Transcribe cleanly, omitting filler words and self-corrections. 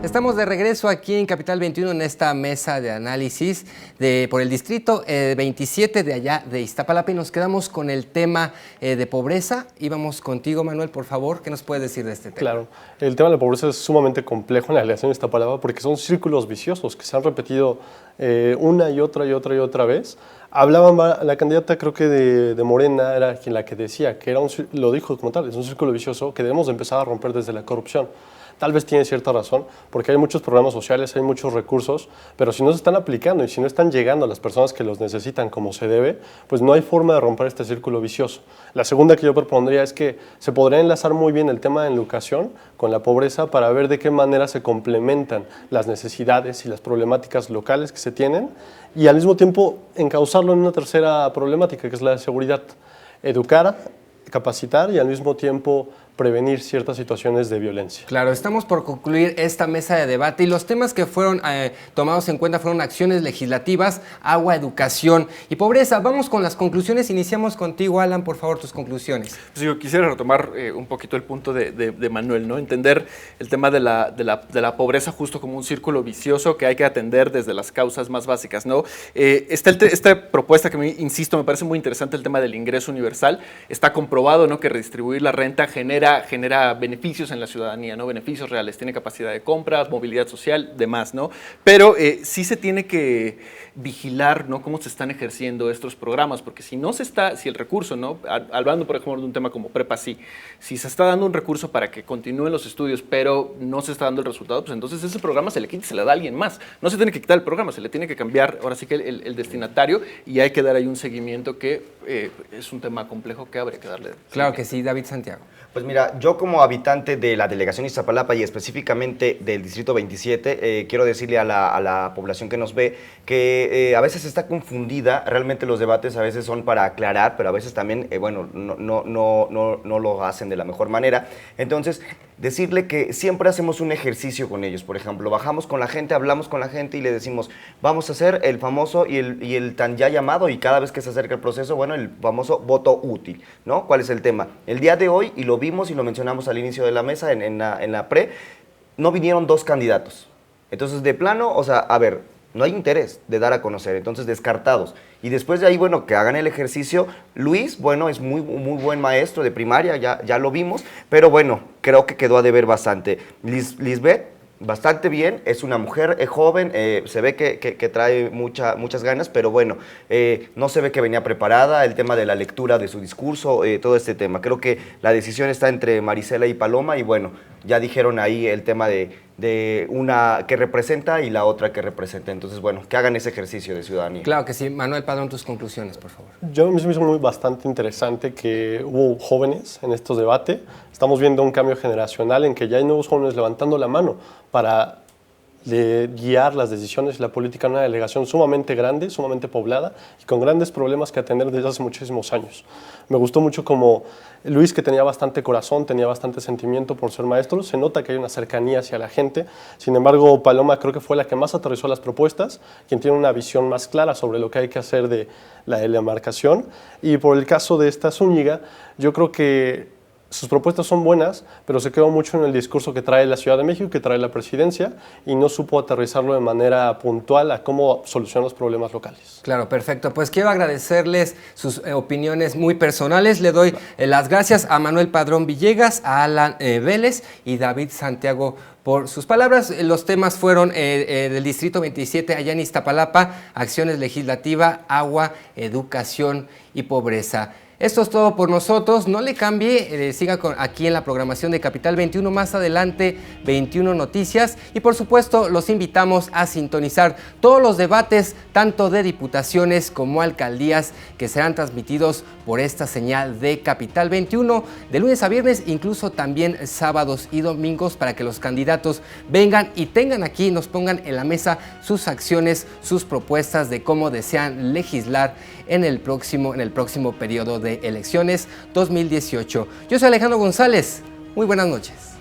Estamos de regreso aquí en Capital 21 en esta mesa de análisis por el distrito 27 de allá de Iztapalapa y nos quedamos con el tema de pobreza. Y vamos contigo, Manuel, por favor, ¿qué nos puedes decir de este tema? Claro, el tema de la pobreza es sumamente complejo en la delegación de Iztapalapa porque son círculos viciosos que se han repetido una y otra vez. Hablaban, la candidata creo que de Morena era quien la que decía que era lo dijo como tal, es un círculo vicioso que debemos de empezar a romper desde la corrupción. Tal vez tiene cierta razón, porque hay muchos programas sociales, hay muchos recursos, pero si no se están aplicando y si no están llegando a las personas que los necesitan como se debe, pues no hay forma de romper este círculo vicioso. La segunda que yo propondría es que se podría enlazar muy bien el tema de la educación con la pobreza para ver de qué manera se complementan las necesidades y las problemáticas locales que se tienen y al mismo tiempo encauzarlo en una tercera problemática que es la de seguridad. Educar, capacitar y al mismo tiempo prevenir ciertas situaciones de violencia. Claro, estamos por concluir esta mesa de debate y los temas que fueron tomados en cuenta fueron acciones legislativas, agua, educación y pobreza. Vamos con las conclusiones. Iniciamos contigo, Alan, por favor, tus conclusiones. Pues yo quisiera retomar un poquito el punto de Manuel, ¿no? Entender el tema de la pobreza justo como un círculo vicioso que hay que atender desde las causas más básicas, ¿no? Esta propuesta que, insisto, me parece muy interesante, el tema del ingreso universal. Está comprobado, ¿no?, que redistribuir la renta genera beneficios en la ciudadanía, ¿no? Beneficios reales, tiene capacidad de compra, movilidad social, demás, ¿no? Pero sí se tiene que vigilar, ¿no?, cómo se están ejerciendo estos programas, porque si el recurso, ¿no?, hablando por ejemplo de un tema como Prepa Sí, si se está dando un recurso para que continúen los estudios, pero no se está dando el resultado, pues entonces ese programa se le quita y se le da a alguien más. No se tiene que quitar el programa, se le tiene que cambiar, ahora sí que el destinatario, y hay que dar ahí un seguimiento que es un tema complejo que habría que darle. Claro que sí, David Santiago. Pues mira, yo como habitante de la delegación Iztapalapa y específicamente del distrito 27, quiero decirle a la población que nos ve que a veces está confundida, realmente los debates a veces son para aclarar, pero a veces también, no lo hacen de la mejor manera. Entonces, decirle que siempre hacemos un ejercicio con ellos. Por ejemplo, bajamos con la gente, hablamos con la gente y le decimos, vamos a hacer el famoso y el tan ya llamado, y cada vez que se acerca el proceso, bueno, el famoso voto útil, ¿no? ¿Cuál es el tema? El día de hoy, y lo vimos y lo mencionamos al inicio de la mesa, en la pre, no vinieron dos candidatos. Entonces, de plano, o sea, a ver, no hay interés de dar a conocer, entonces descartados. Y después de ahí, bueno, que hagan el ejercicio. Luis, bueno, es muy buen maestro de primaria, ya lo vimos, pero bueno, creo que quedó a deber bastante. Lisbeth, bastante bien, es una mujer joven, se ve que trae muchas ganas, pero bueno, no se ve que venía preparada, el tema de la lectura de su discurso, todo este tema. Creo que la decisión está entre Marisela y Paloma y bueno, ya dijeron ahí el tema de una que representa y la otra que representa. Entonces, bueno, que hagan ese ejercicio de ciudadanía. Claro que sí. Manuel Padrón, tus conclusiones, por favor. Yo me hizo bastante interesante que hubo jóvenes en estos debates. Estamos viendo un cambio generacional en que ya hay nuevos jóvenes levantando la mano para guiar las decisiones y la política en una delegación sumamente grande, sumamente poblada y con grandes problemas que atender desde hace muchísimos años. Me gustó mucho como Luis, que tenía bastante corazón, tenía bastante sentimiento por ser maestro, se nota que hay una cercanía hacia la gente. Sin embargo, Paloma creo que fue la que más aterrizó las propuestas, quien tiene una visión más clara sobre lo que hay que hacer de la demarcación. Y por el caso de esta Zúñiga, yo creo que sus propuestas son buenas, pero se quedó mucho en el discurso que trae la Ciudad de México, que trae la presidencia, y no supo aterrizarlo de manera puntual a cómo solucionar los problemas locales. Claro, perfecto. Pues quiero agradecerles sus opiniones muy personales. Le doy las gracias a Manuel Padrón Villegas, a Alan Vélez y David Santiago por sus palabras. Los temas fueron del Distrito 27, allá en Iztapalapa, acciones legislativas, agua, educación y pobreza. Esto es todo por nosotros, no le cambie, siga aquí en la programación de Capital 21, más adelante 21 Noticias y por supuesto los invitamos a sintonizar todos los debates tanto de diputaciones como alcaldías que serán transmitidos por esta señal de Capital 21 de lunes a viernes, incluso también sábados y domingos para que los candidatos vengan y tengan aquí, nos pongan en la mesa sus acciones, sus propuestas de cómo desean legislar en el próximo periodo de elecciones 2018. Yo soy Alejandro González. Muy buenas noches.